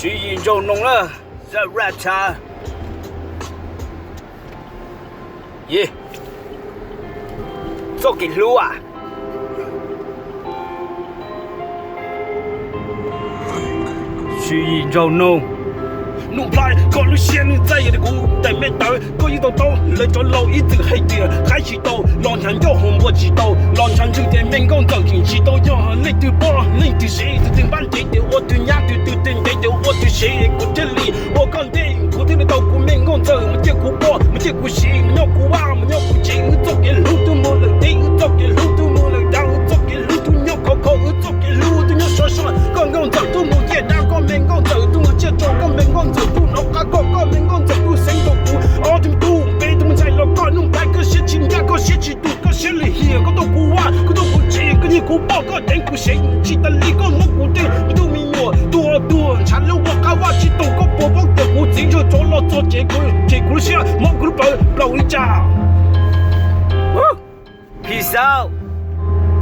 徐引就弄了，在 rap 他，耶，做给撸啊！徐引就弄。弄派各路仙女在的古代面斗，各一道刀来做老一这个黑点，海西刀，浪枪要红我知道，浪枪就点面光走进西刀，要你对波，你对谁对正版对的，我对伢对对对对的，我对谁古这里，我讲的古天的刀古面光走，没见过波，没见过谁，没有过哇，没有过情，做给路都没能定，做给路都没能当，做给路都有口口，做给路都有说说，刚刚走都没见，但刚面光走都没见着，刚面光走。个面光走路成都古，奥听都被他们踩了个弄白个血情呀个血气度个血里血个都古哇个都古气个你古报个人古谁记得你个我古的都迷我多缠了我卡哇去懂个波波的古情就做了做结果下毛古包老一家。Peace out。